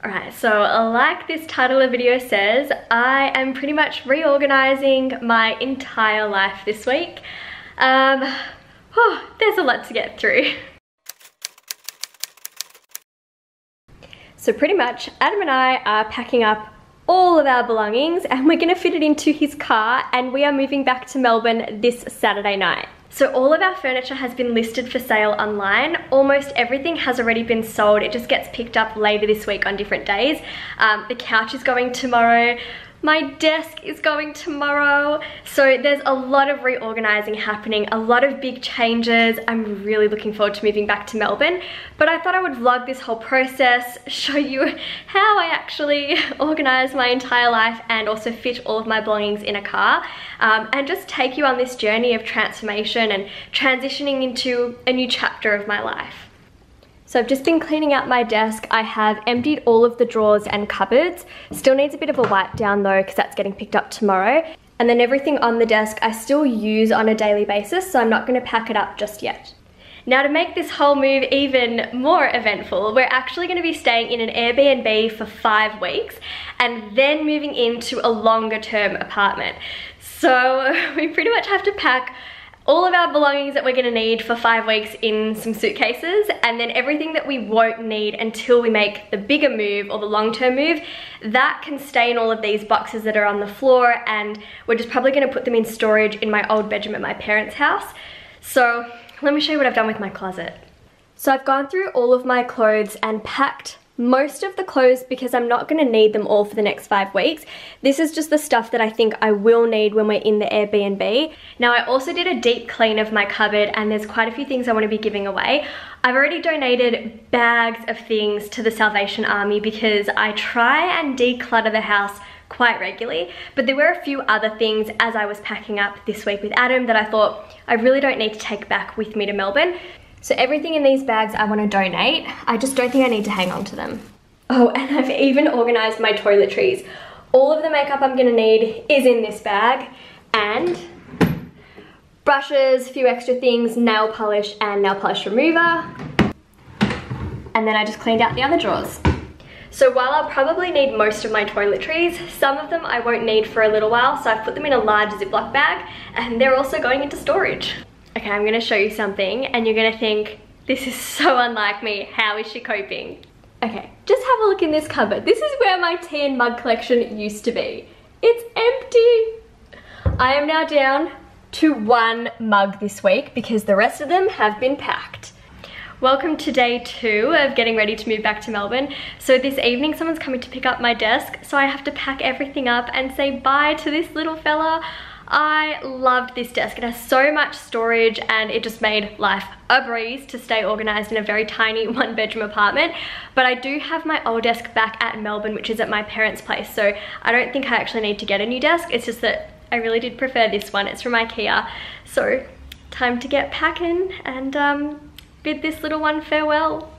Alright, so like this title of the video says, I am pretty much reorganizing my entire life this week. There's a lot to get through. So pretty much Adam and I are packing up all of our belongings and we're gonna fit it into his car, and we are moving back to Melbourne this Saturday night. So all of our furniture has been listed for sale online. Almost everything has already been sold. It just gets picked up later this week on different days. The couch is going tomorrow. My desk is going tomorrow. So there's a lot of reorganizing happening, a lot of big changes. I'm really looking forward to moving back to Melbourne. But I thought I would vlog this whole process, show you how I actually organize my entire life and also fit all of my belongings in a car, and just take you on this journey of transformation and transitioning into a new chapter of my life. So I've just been cleaning out my desk. I have emptied all of the drawers and cupboards. Still needs a bit of a wipe down though, because that's getting picked up tomorrow. And then everything on the desk I still use on a daily basis, so I'm not going to pack it up just yet. Now, to make this whole move even more eventful, we're actually going to be staying in an Airbnb for 5 weeks and then moving into a longer term apartment. So we pretty much have to pack all of our belongings that we're gonna need for 5 weeks in some suitcases, and then everything that we won't need until we make the bigger move or the long-term move, that can stay in all of these boxes that are on the floor, and we're just probably gonna put them in storage in my old bedroom at my parents' house. So let me show you what I've done with my closet. So I've gone through all of my clothes and packed most of the clothes because I'm not going to need them all for the next 5 weeks. This is just the stuff that I think I will need when we're in the Airbnb. Now, I also did a deep clean of my cupboard and there's quite a few things I want to be giving away. I've already donated bags of things to the Salvation Army because I try and declutter the house quite regularly, but there were a few other things as I was packing up this week with Adam that I thought I really don't need to take back with me to Melbourne. So everything in these bags I want to donate. I just don't think I need to hang on to them. Oh, and I've even organized my toiletries. All of the makeup I'm going to need is in this bag, and brushes, a few extra things, nail polish and nail polish remover. And then I just cleaned out the other drawers. So while I'll probably need most of my toiletries, some of them I won't need for a little while, so I've put them in a large Ziploc bag and they're also going into storage. Okay, I'm gonna show you something and you're gonna think, this is so unlike me, how is she coping? Okay, just have a look in this cupboard. This is where my tea and mug collection used to be. It's empty. I am now down to 1 mug this week because the rest of them have been packed. Welcome to day 2 of getting ready to move back to Melbourne. So this evening someone's coming to pick up my desk, so I have to pack everything up and say bye to this little fella. I loved this desk. It has so much storage and it just made life a breeze to stay organized in a very tiny 1-bedroom apartment. But I do have my old desk back at Melbourne, which is at my parents' place, so I don't think I actually need to get a new desk. It's just that I really did prefer this one. It's from IKEA. So time to get packing and bid this little one farewell.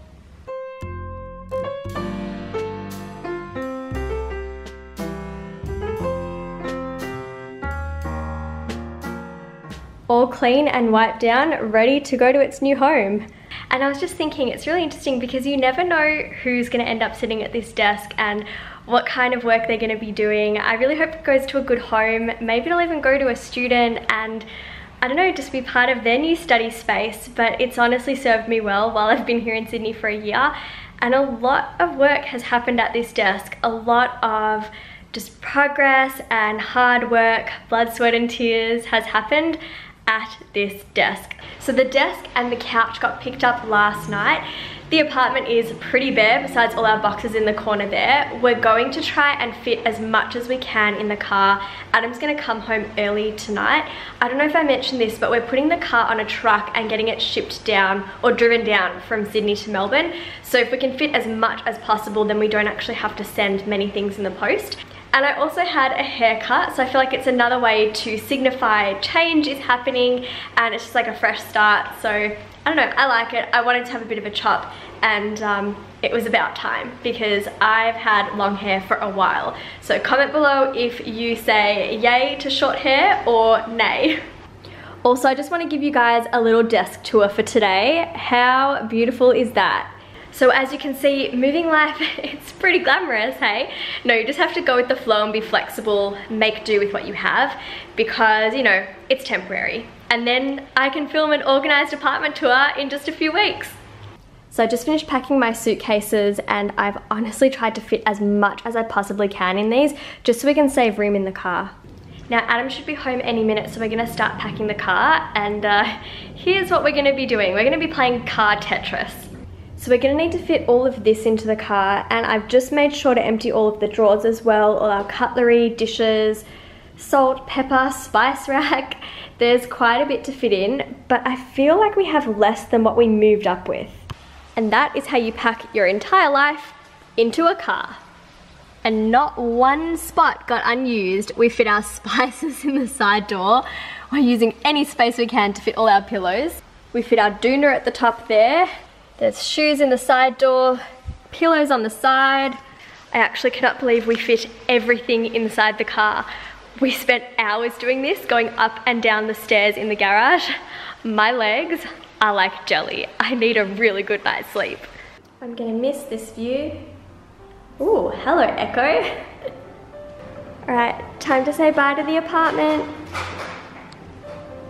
All clean and wiped down, ready to go to its new home. And I was just thinking, it's really interesting because you never know who's going to end up sitting at this desk and what kind of work they're going to be doing. I really hope it goes to a good home. Maybe it'll even go to a student and, I don't know, just be part of their new study space. But it's honestly served me well while I've been here in Sydney for a year. And a lot of work has happened at this desk. A lot of just progress and hard work, blood, sweat and tears has happened at this desk. So the desk and the couch got picked up last night. The apartment is pretty bare besides all our boxes in the corner there. We're going to try and fit as much as we can in the car. Adam's gonna come home early tonight. I don't know if I mentioned this, but we're putting the car on a truck and getting it shipped down or driven down from Sydney to Melbourne. So if we can fit as much as possible, then we don't actually have to send many things in the post. And I also had a haircut, so I feel like it's another way to signify change is happening and it's just like a fresh start. So I don't know, I like it. I wanted to have a bit of a chop and it was about time because I've had long hair for a while. So comment below if you say yay to short hair or nay. Also, I just want to give you guys a little desk tour for today. How beautiful is that? So as you can see, moving life, it's pretty glamorous, hey? No, you just have to go with the flow and be flexible, make do with what you have, because, you know, it's temporary. And then I can film an organized apartment tour in just a few weeks. So I just finished packing my suitcases and I've honestly tried to fit as much as I possibly can in these, just so we can save room in the car. Now Adam should be home any minute, so we're gonna start packing the car, and here's what we're gonna be doing. We're gonna be playing car Tetris. So we're gonna need to fit all of this into the car, and I've just made sure to empty all of the drawers as well, all our cutlery, dishes, salt, pepper, spice rack. There's quite a bit to fit in, but I feel like we have less than what we moved up with. And that is how you pack your entire life into a car. And not one spot got unused. We fit our spices in the side door. We're using any space we can to fit all our pillows. We fit our doona at the top there. There's shoes in the side door, pillows on the side. I actually cannot believe we fit everything inside the car. We spent hours doing this, going up and down the stairs in the garage. My legs are like jelly. I need a really good night's sleep. I'm gonna miss this view. Ooh, hello Echo. Alright, time to say bye to the apartment.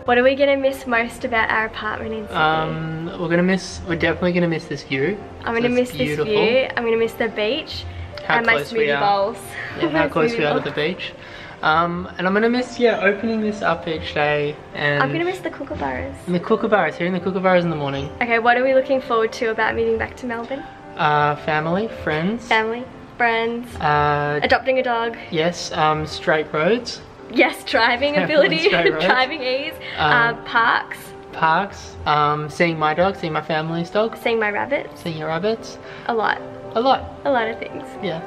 What are we gonna miss most about our apartment in Sydney? We're definitely gonna miss this view. I'm gonna miss this view. I'm gonna miss the beach and my smoothie bowls. Yeah, how close we are to the beach. And I'm gonna miss, opening this up each day. And I'm gonna miss the kookaburras. And the kookaburras, hearing the kookaburras in the morning. Okay, what are we looking forward to about moving back to Melbourne? Family, friends. Family, friends. Adopting a dog. Yes, straight roads. Yes, driving ability, driving ease. Parks. Parks. Seeing my dog, seeing my family's dog. Seeing my rabbits. Seeing your rabbits. A lot. A lot. A lot of things. Yeah.